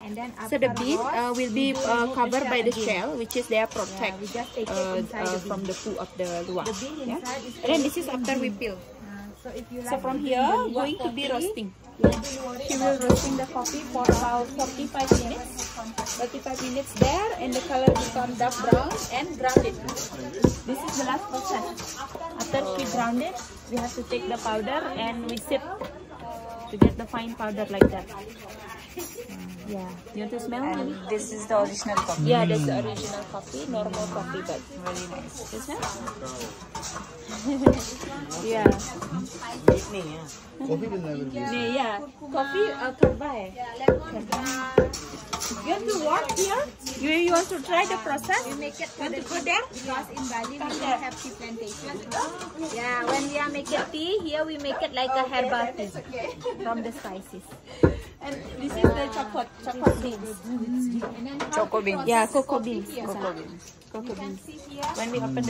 And then So the bead afterwards, will be we do remove covered by the again. shell, which is there protect We just take it inside the from bean. the poo of the luwak. The bean Yeah? inside is And then this is after we peel. So if you So like from to here, drink the going to be coffee, roasting. you don't worry She about will roasting the coffee for about 45 minutes. 45 minutes there, and the color become dark brown and ground it. This is the last process. After she ground it, we have to take the powder and we sip to get the fine powder like that. Yeah, you want to smell? And this is the original coffee. Yeah, that's the original coffee, normal coffee, but Very nice. you smell? Yeah. Coffee will never be. Yeah, coffee karba hai. You have to work here? You want to try the process? We make it You for want the to go there? because in Bali we Come don't there. have tea plantation. Yeah, when we are making tea, here we make it like a herbal tea from the spices. And this is the chocolate beans. And then Choco beans. Yeah, cocoa beans. Cocoa beans. Cocoa you can beans. see here. When we open the